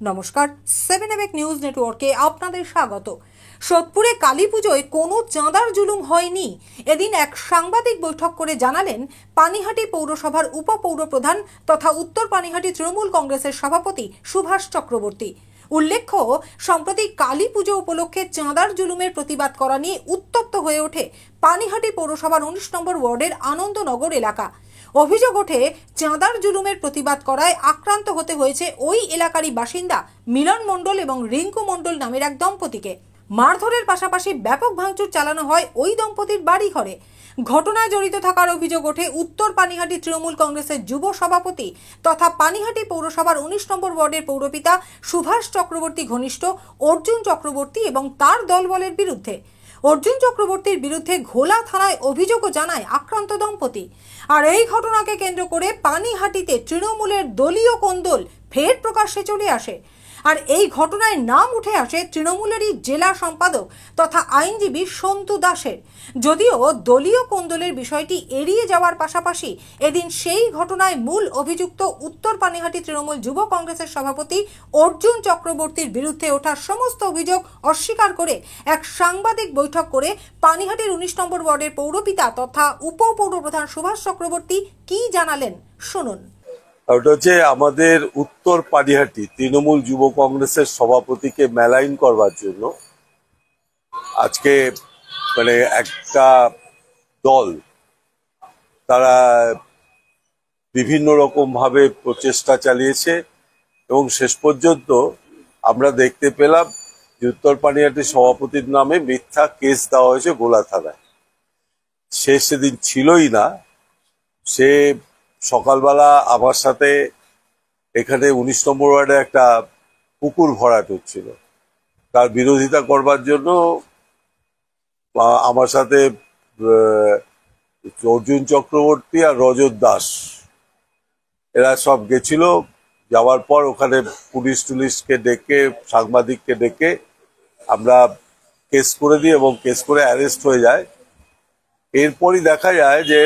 নমস্কার, 7 নিউজ নেটওয়ার্কে আপনাদের স্বাগত। সোদপুরে কালী পুজোয় কোনো চাঁদার জুলুম হয়নি। এদিন এক সাংবাদিক বৈঠক করে জানালেন পানিহাটি পৌরসভার উপপৌরপ্রধান তথা উত্তর পানিহাটি তৃণমূল কংগ্রেসের সভাপতি সুভাষ চক্রবর্তী। উল্লেখ্য, সম্প্রতি কালী পুজো উপলক্ষে চাঁদার জুলুমের প্রতিবাদ করা নিয়ে উত্তপ্ত হয়ে ওঠে পানিহাটি পৌরসভার 19 নম্বর ওয়ার্ডের আনন্দনগর এলাকা। অভিযোগ ওঠে, চাঁদার জুলুমের প্রতিবাদ করায় আক্রান্ত হতে হয়েছে ওই এলাকারই বাসিন্দা মিলন মণ্ডল এবং রিঙ্কু মণ্ডল নামের এক দম্পতিকে। মারধরের পাশাপাশি ব্যাপক ভাঙচুর চালানো হয় ওই দম্পতির বাড়ি ঘরে। ঘটনায় জড়িত থাকার অভিযোগ ওঠে উত্তর পানিহাটি তৃণমূল কংগ্রেসের যুব সভাপতি তথা পানিহাটি পৌরসভার 19 নম্বর ওয়ার্ডের পৌরপিতা সুভাষ চক্রবর্তী ঘনিষ্ঠ অর্জুন চক্রবর্তী এবং তার দলবলের বিরুদ্ধে। অর্জুন চক্রবর্তীর বিরুদ্ধে ঘোলা থানায় অভিযোগও জানায় আক্রান্ত দম্পতি। আর এই ঘটনাকে কেন্দ্র করে পানিহাটিতে তৃণমূলের দলীয় কোন্দল ফের প্রকাশ্যে চলে আসে। আর এই ঘটনায় নাম উঠে আসে তৃণমূলেরই জেলা সম্পাদক তথা আইনজীবী সন্তু দাসের। যদিও দলীয় কোন্দলের বিষয়টি এড়িয়ে যাওয়ার পাশাপাশি এদিন সেই ঘটনায় মূল অভিযুক্ত উত্তর পানিহাটি তৃণমূল যুব কংগ্রেসের সভাপতি অর্জুন চক্রবর্তীর বিরুদ্ধে ওঠা সমস্ত অভিযোগ অস্বীকার করে এক সাংবাদিক বৈঠক করে পানিহাটির 19 নম্বর ওয়ার্ডের পৌরপিতা তথা উপপৌরপ্রধান সুভাষ চক্রবর্তী কি জানালেন শুনুন। ওটা হচ্ছে আমাদের উত্তর পানিহাটি তৃণমূল যুব কংগ্রেসের সভাপতিকে মেলাইন করবার জন্য আজকে একটা দল তারা বিভিন্ন রকম ভাবে প্রচেষ্টা চালিয়েছে এবং শেষ পর্যন্ত আমরা দেখতে পেলাম যে উত্তর পানিহাটির সভাপতির নামে মিথ্যা কেস দেওয়া হয়েছে গোলা থানায়। সে সেদিন ছিলই না। সে সকালবেলা আমার সাথে এখানে 19 নম্বর ওয়ার্ডে একটা পুকুর ভরাট হচ্ছিল, তার বিরোধিতা করবার জন্য আমার সাথে অর্জুন চক্রবর্তী আর রজত দাস এরা সব গেছিল। যাওয়ার পর ওখানে পুলিশকে ডেকে সাংবাদিককে ডেকে আমরা কেস করে দিই এবং কেস করে অ্যারেস্ট হয়ে যায়। এরপরই দেখা যায় যে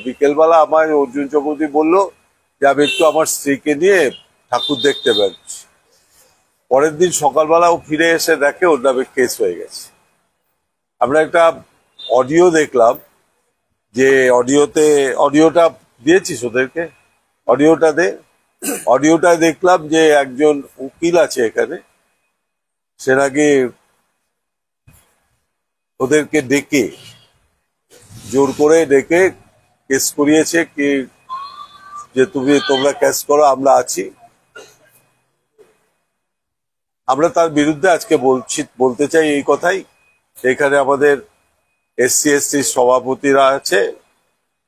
বিকেলবেলা আমার অর্জুন চক্রবর্তী বললো যে আমি একটু আমার স্ত্রীকে নিয়ে ঠাকুর দেখতে পাচ্ছি। পরের দিন সকালবেলা ও ফিরে এসে দেখে ওর নামে কেস হয়ে গেছে। আমরা একটা অডিও দেখলাম, যে অডিওটা দিয়েছিস ওদেরকে, অডিওটা দেখলাম যে একজন উকিল আছে এখানে, সে নাকি ওদেরকে ডেকে জোর করে ডেকে কেস করিয়েছে কি যে তোমরা কেস করো, আমরা আছি। আমরা তার বিরুদ্ধে আজকে বলতে চাই এই কথাই। এখানে আমাদের SC/ST সভাপতিরা আছে,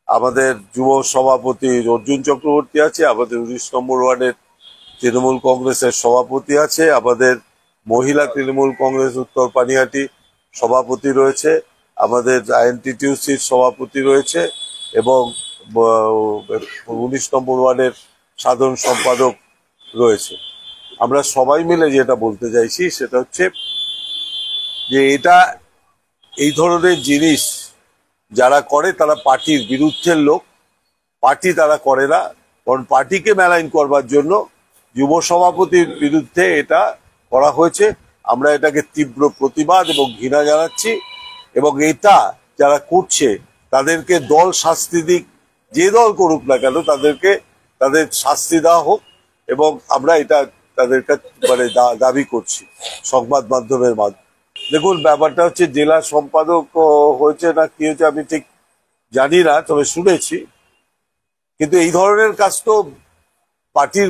আমাদের যুব সভাপতি অর্জুন চক্রবর্তী আছে, আমাদের 19 নম্বর ওয়ার্ডের তৃণমূল কংগ্রেসের সভাপতি আছে, আমাদের মহিলা তৃণমূল কংগ্রেস উত্তর পানিহাটি সভাপতি রয়েছে, আমাদের INTTUCর সভাপতি রয়েছে এবং 19 নম্বর ওয়ার্ডের সাধারণ সম্পাদক রয়েছে। আমরা সবাই মিলে যেটা বলতে চাইছি সেটা হচ্ছে যে এই ধরনের জিনিস যারা করে তারা পার্টির বিরুদ্ধের লোক। পার্টি তারা করে না, কারণ পার্টিকে মেলাইন করবার জন্য যুব সভাপতির বিরুদ্ধে এটা করা হয়েছে। আমরা এটাকে তীব্র প্রতিবাদ এবং ঘৃণা জানাচ্ছি এবং এটা যারা করছে তাদেরকে দল শাস্তি দিক, যে দল করুক না কেন তাদের শাস্তি দেওয়া হোক এবং আমরা এটা তাদের কাছে দাবি করছি সংবাদ মাধ্যমের মাধ্যমে। দেখুন, ব্যাপারটা হচ্ছে জেলা সম্পাদক হয়েছে না কি হয়েছে আমি ঠিক জানি না, তবে শুনেছি। কিন্তু এই ধরনের কাজ তো পার্টির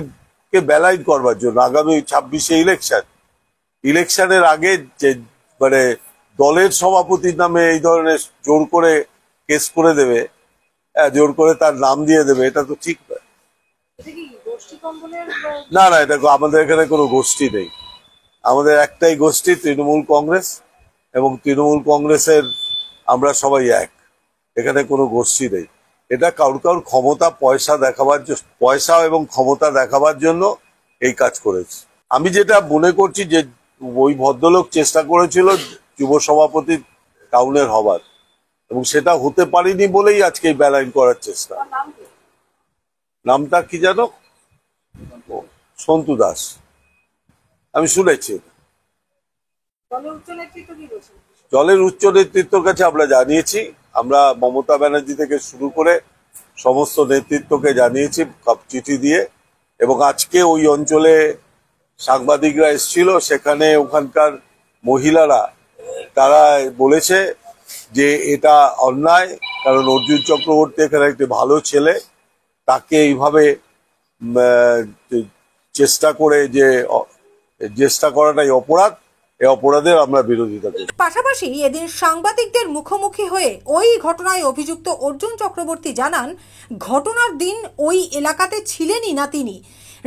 কে বেলাইন করবার জন্য আগামী 26-এ ইলেকশনের আগে যে দলের সভাপতির নামে এই ধরনের জোর করে কেস করে দেবে, জোর করে তার নাম দিয়ে দেবে, এটা তো ঠিক নয়। না, এটা আমাদের এখানে কোনো গোষ্ঠী নেই। আমাদের একটাই গোষ্ঠী তৃণমূল কংগ্রেস, এবং তৃণমূল কংগ্রেসের আমরা সবাই এক, এখানে কোনো গোষ্ঠী নেই। এটা কারুর ক্ষমতা পয়সা এবং ক্ষমতা দেখাবার জন্য এই কাজ করেছে। আমি যেটা মনে করছি যে ওই ভদ্রলোক চেষ্টা করেছিল যুব সভাপতি টাউনের হবার, এবং সেটা হতে পারেনি বলেই আজকে বেলাইন করার চেষ্টা। নামটা কি জানো? সন্তু দাস। আমি শুনেছি। জলের উচ্চ নেতৃত্বের কাছে আমরা জানিয়েছি, আমরা মমতা ব্যানার্জি থেকে শুরু করে সমস্ত নেতৃত্বকে জানিয়েছি চিঠি দিয়ে, এবং আজকে ওই অঞ্চলে সাংবাদিকরা এসেছিল, সেখানে ওখানকার মহিলারা তারা বলেছে যে এটা অন্যায়, কারণ অর্জুন চক্রবর্তী এখানে একটি ভালো ছেলে, তাকে এইভাবে চেষ্টা করাটাই অপরাধ। এই অপরাধের আমরা বিরোধিতা করি। পাশাপাশি এদিন সাংবাদিকদের মুখোমুখি হয়ে ওই ঘটনায় অভিযুক্ত অর্জুন চক্রবর্তী জানান, ঘটনার দিন ওই এলাকাতে ছিলেনই না তিনি।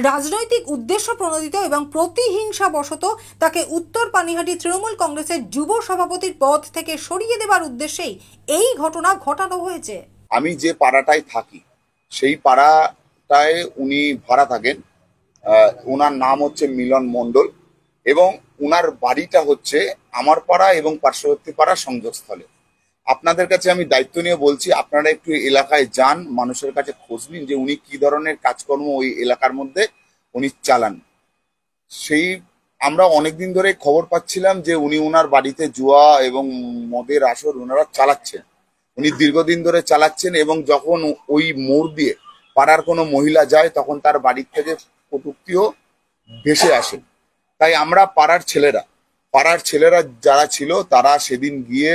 রাজনৈতিক উদ্দেশ্য প্রণোদিত এবং প্রতিহিংসাবশত তাকে উত্তর পানিহাটি তৃণমূল কংগ্রেসের যুব সভাপতির পদ থেকে সরিয়ে দেবার উদ্দেশ্যেই এই ঘটনা ঘটানো হয়েছে। আমি যে পাড়াটায় থাকি সেই পাড়াটায় উনি ভাড়া থাকেন। ওনার নাম হচ্ছে মিলন মণ্ডল এবং উনার বাড়িটা হচ্ছে আমার পাড়া এবং পার্শ্ববর্তী পাড়ার সংযোগস্থলে। আপনাদের কাছে আমি দায়িত্ব নিয়ে বলছি, আপনারা একটু এলাকায় যান, মানুষের কাছে খোঁজ নিন যে উনি কি ধরনের কাজকর্ম ওই এলাকার মধ্যে উনি চালান। সেই আমরা অনেকদিন ধরে খবর পাচ্ছিলাম যে উনি ওনার বাড়িতে জুয়া এবং মদের আসর ওনারা চালাচ্ছেন, উনি দীর্ঘদিন ধরে চালাচ্ছেন, এবং যখন ওই মোড় দিয়ে পাড়ার কোনো মহিলা যায় তখন তার বাড়ির থেকে কটূক্তিও ভেসে আসেন। তাই আমরা পাড়ার ছেলেরা যারা ছিল তারা সেদিন গিয়ে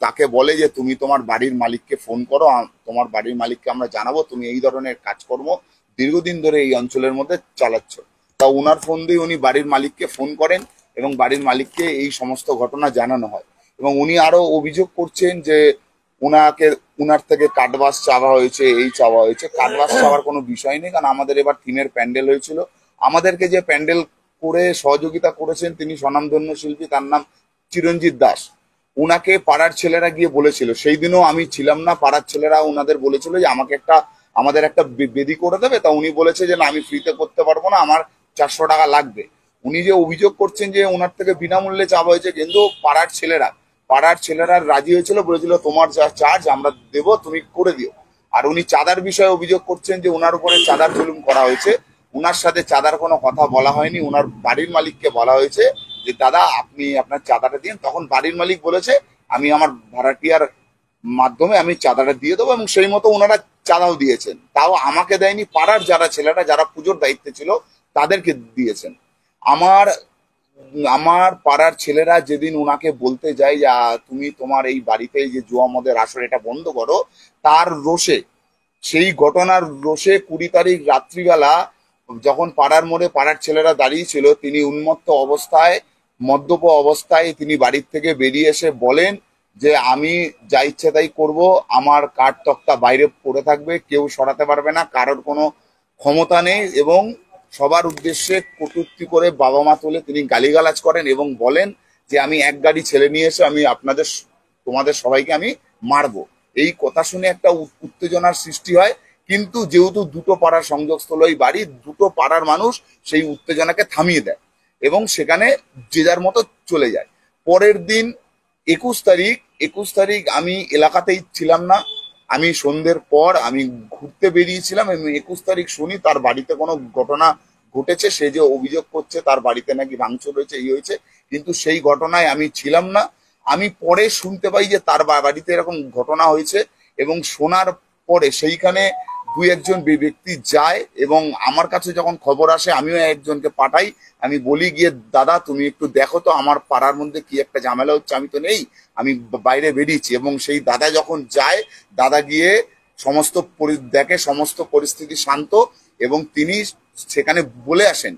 তাকে বলে যে তুমি তোমার বাড়ির মালিককে ফোন করো, তোমার বাড়ির মালিককে আমরা জানাবো তুমি এই ধরনের কাজকর্ম দীর্ঘদিন ধরে এই অঞ্চলের মধ্যে চালাচ্ছ। তা উনার ফোন দিয়ে উনি বাড়ির মালিককে ফোন করেন এবং বাড়ির মালিককে এই সমস্ত ঘটনা জানানো হয়, এবং উনি আরো অভিযোগ করছেন যে উনার থেকে কাটবাস চাওয়া হয়েছে, এই চাওয়া হয়েছে। কাটবাস চাওয়ার কোনো বিষয় নেই, কারণ আমাদের এবার থিমের প্যান্ডেল হয়েছিল, আমাদেরকে যে প্যান্ডেল করে সহযোগিতা করেছেন তিনি স্বনামধন্য শিল্পী, তার নাম চিরঞ্জিত দাস। উনাকে পাড়ার ছেলেরা গিয়ে বলেছিল, সেই দিনও আমি ছিলাম না, পাড়ার ছেলেরা উনাদের বলেছিল যে আমাদের একটা বেদি করে দেবে। তা উনি বলেছে যে না, আমি ফ্রিতে করতে পারবো না, আমার 400 টাকা লাগবে। উনি যে অভিযোগ করছেন যে ওনার থেকে বিনামূল্যে চাওয়া হয়েছে, কিন্তু পাড়ার ছেলেরা রাজি হয়েছিল, বলেছিল তোমার যা চার্জ আমরা দেবো, তুমি করে দিও। আর উনি চাঁদার বিষয়ে অভিযোগ করছেন যে ওনার উপরে চাঁদার জুলুম করা হয়েছে। উনার সাথে চাঁদার কোনো কথা বলা হয়নি, উনার বাড়ির মালিককে বলা হয়েছে যে দাদা আপনি আপনার চাঁদাটা দিন। তখন বাড়ির মালিক বলেছে আমি আমার ভাড়াটিয়ার মাধ্যমে আমি চাঁদাটা দিয়ে দেবো, এবং সেই মতো ওনারা চাঁদাও দিয়েছেন। তাও আমাকে দেয়নি, পাড়ার ছেলেরা যারা পুজোর দায়িত্বে ছিল তাদেরকে দিয়েছেন। আমার পাড়ার ছেলেরা যেদিন ওনাকে বলতে যায় যে তুমি তোমার এই বাড়িতে যে জুয়া মদের আসর এটা বন্ধ করো, তার রোষে, সেই ঘটনার রোষে 20 তারিখ রাত্রিবেলা যখন পাড়ার মোড়ে পাড়ার ছেলেরা দাঁড়িয়ে ছিল, তিনি উন্মত্ত অবস্থায়, মদ্যপ অবস্থায় তিনি বাড়ির থেকে বেরিয়ে এসে বলেন যে আমি যা ইচ্ছে তাই করবো, আমার কাঠ তক্তা বাইরে পড়ে থাকবে, কেউ সরাতে পারবে না, কারোর কোনো ক্ষমতা নেই, এবং সবার উদ্দেশ্যে কটূক্তি করে বাবা মা তুলে তিনি গালিগালাজ করেন এবং বলেন যে আমি এক গাড়ি ছেলে নিয়ে এসে আমি তোমাদের সবাইকে আমি মারবো। এই কথা শুনে একটা উত্তেজনার সৃষ্টি হয়, কিন্তু যেহেতু দুটো পাড়ার সংযোগস্থল ওই বাড়ি, দুটো পাড়ার মানুষ সেই উত্তেজনাকে থামিয়ে দেয় এবং সেখানে যে যার মতো চলে যায়। পরের দিন 21 তারিখ আমি এলাকাতেই ছিলাম না, আমি সন্ধ্যের পর আমি ঘুরতে বেরিয়েছিলাম এবং 21 তারিখ শুনি তার বাড়িতে কোনো ঘটনা ঘটেছে, সে যে অভিযোগ করছে তার বাড়িতে নাকি ভাঙচুর হয়েছে, এই হয়েছে, কিন্তু সেই ঘটনায় আমি ছিলাম না। আমি পরে শুনতে পাই যে তার বাড়িতে এরকম ঘটনা হয়েছে, এবং শোনার পরে সেইখানে 2-1 ব্যক্তি যায়, এবং আমার কাছে যখন খবর আসে আমিও একজনকে পাঠাই, আমি বলি গিয়ে দাদা তুমি একটু দেখো তো আমার পাড়ার মধ্যে কি একটা ঝামেলা হচ্ছে, আমি তো নেই, আমি বাইরে বেরিয়েছি। এবং সেই দাদা যখন যায়, দাদা গিয়ে দেখে সমস্ত পরিস্থিতি শান্ত, এবং তিনি সেখানে বলে আসেন,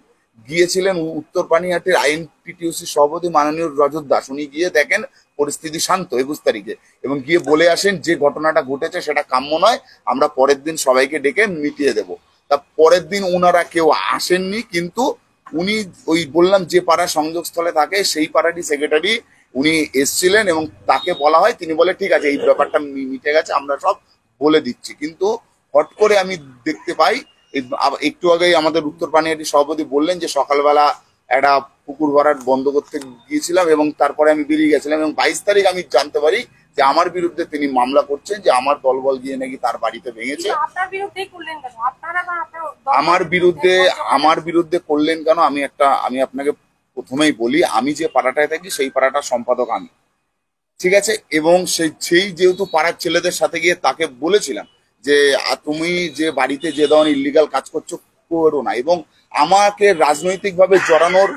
গিয়েছিলেন উত্তর পানিহাটির আইএনটিটিউসি সভাপতি মাননীয় রজত দাস, উনি গিয়ে দেখেন পরিস্থিতি শান্ত 21 তারিখে, এবং গিয়ে বলে আসেন যে ঘটনাটা ঘটেছে সেটা কাম্য নয়, আমরা পরের দিন সবাইকে ডেকে মিটিয়ে দেব। তা পরের দিন ওনারা কেউ আসেননি, কিন্তু উনি ওই বললাম যে পাড়া সংযোগস্থলে থাকে সেই পাড়ারই সেক্রেটারি উনি এসছিলেন, এবং তাকে বলা হয়, তিনি বলে ঠিক আছে এই ব্যাপারটা মিটে গেছে, আমরা সব বলে দিচ্ছি। কিন্তু হট করে আমি দেখতে পাই, একটু আগেই আমাদের উত্তর পানিহাটি সভাপতি বললেন যে সকালবেলা একটা পুকুর ভরাট বন্ধ করতে গিয়েছিলাম এবং তারপরে আমি বেরিয়ে গেছিলাম, এবং 22 তারিখ আমি জানতে পারি যে আমার বিরুদ্ধে তিনি মামলা করছেন যে আমার দলবল গিয়ে নাকি তার বাড়িতে ভেঙেছে। আপনার বিরুদ্ধেই করলেন কেন? আপনারা বা আপনার আমার বিরুদ্ধে করলেন কেন, আমি আপনাকে প্রথমেই বলি, আমি যে পাড়াটায় থাকি সেই পাড়াটার সম্পাদক আমি, ঠিক আছে? এবং সেই যেহেতু পাড়ার ছেলেদের সাথে গিয়ে তাকে বলেছিলাম যে তুমি যে বাড়িতে যে ধরনের ইল্লিগাল কাজ করছো করো না, এবং আমাকে রাজনৈতিকভাবে জড়ানোর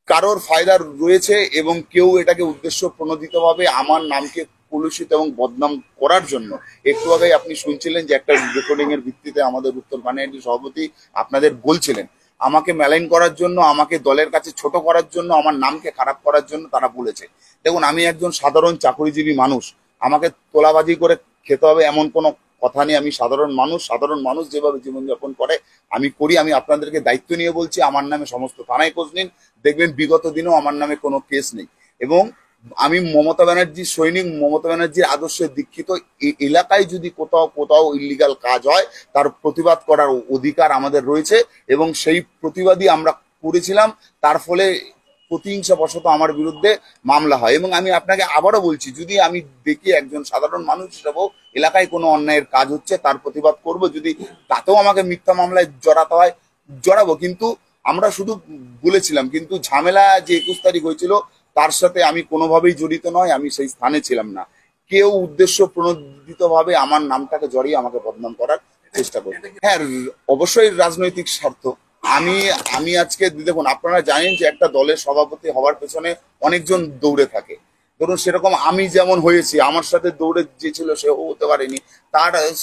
কারোর ফায়দা রয়েছে এবং কেউ এটাকে উদ্দেশ্য প্রণোদিতভাবে আমার নামকে কলুষিত এবং বদনাম করার জন্য, একটু আগে আপনি শুনছিলেন যে একটা রেকর্ডিং এর ভিত্তিতে আমাদের উত্তর বানিয়াটি সভাপতি আপনাদের বলছিলেন আমাকে মেলাইন করার জন্য, আমাকে দলের কাছে ছোট করার জন্য, আমার নামকে খারাপ করার জন্য তারা বলেছে। দেখুন, আমি একজন সাধারণ চাকরিজীবী মানুষ, আমাকে তোলাবাজি করে খেতে হবে এমন কোনো কথা নেই। আমি সাধারণ মানুষ যেভাবে জীবনযাপন করে আমি করি। আমি আপনাদেরকে দায়িত্ব নিয়ে বলছি, আমার নামে সমস্ত থানায় খোঁজ নিন, দেখবেন বিগত দিনেও আমার নামে কোনো কেস নেই। এবং আমি মমতা ব্যানার্জির সৈনিক, মমতা ব্যানার্জির আদর্শে দীক্ষিত। এই এলাকায় যদি কোথাও ইল্লিগাল কাজ হয় তার প্রতিবাদ করার অধিকার আমাদের রয়েছে এবং সেই প্রতিবাদই আমরা করেছিলাম। তার ফলে প্রতিহিংসাবশত আমার বিরুদ্ধে মামলা হয়। এবং আমি আপনাকে আবারও বলছি, যদি আমি দেখি একজন সাধারণ মানুষ হিসেবেও এলাকায় কোনো অন্যায়ের কাজ হচ্ছে তার প্রতিবাদ করব, যদি তাতেও আমাকে মিথ্যা মামলায় জড়াতে হয় জড়াবো। কিন্তু আমরা শুধু বলেছিলাম, কিন্তু ঝামেলা যে 21 তারিখ হয়েছিল তার সাথে আমি কোনোভাবেই জড়িত নয়, আমি সেই স্থানে ছিলাম না। কেউ উদ্দেশ্য প্রণোদিত ভাবে আমার নামটাকে জড়িয়ে আমাকে বদনাম করার চেষ্টা করবে। হ্যাঁ, অবশ্যই রাজনৈতিক স্বার্থ। আমি আজকে দেখুন, আপনারা জানেন যে একটা দলের সভাপতি হওয়ার পেছনে অনেকজন দৌড়ে থাকে। ধরুন সেরকম আমি যেমন হয়েছি, আমার সাথে দৌড়ে যে ছিল সে হতে পারেনি,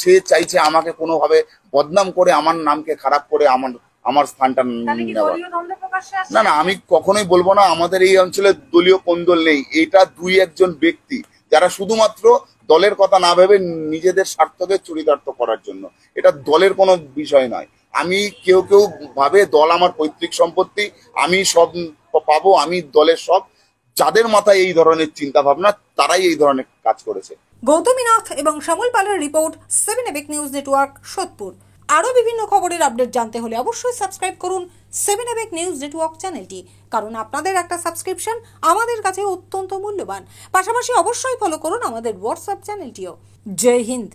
সে চাইছে আমাকে কোনোভাবে বদনাম করে আমার নামকে খারাপ করে আমার স্থানটা নেওয়া। না, আমি কখনোই বলবো না আমাদের এই অঞ্চলে দলীয় কোন্দল নেই। এটা 2-1 ব্যক্তি যারা শুধুমাত্র দলের কথা না ভেবে নিজেদের স্বার্থকে চরিতার্থ করার জন্য, এটা দলের কোনো বিষয় নয়। কেউ ভাবে দল আমার পৈতৃক সম্পত্তি, আমি সব পাবো, আমি দলের সব। যাদের মাথায় এই ধরনের চিন্তা ভাবনা তারাই এই ধরনের কাজ করেছে। গৌতমী নাথ এবং শ্যামল পালের রিপোর্ট, 7 এবেক নিউজ নেটওয়ার্ক, সোদপুর। আরও বিভিন্ন খবরের আপডেট জানতে হলে অবশ্যই সাবস্ক্রাইব করুন 7 এবেক নিউজ নেটওয়ার্ক চ্যানেলটি, কারণ আপনাদের একটা সাবস্ক্রিপশন আমাদের কাছে অত্যন্ত মূল্যবান। পাশাপাশি অবশ্যই ফলো করুন আমাদের হোয়াটসঅ্যাপ চ্যানেলটিও। জয় হিন্দ।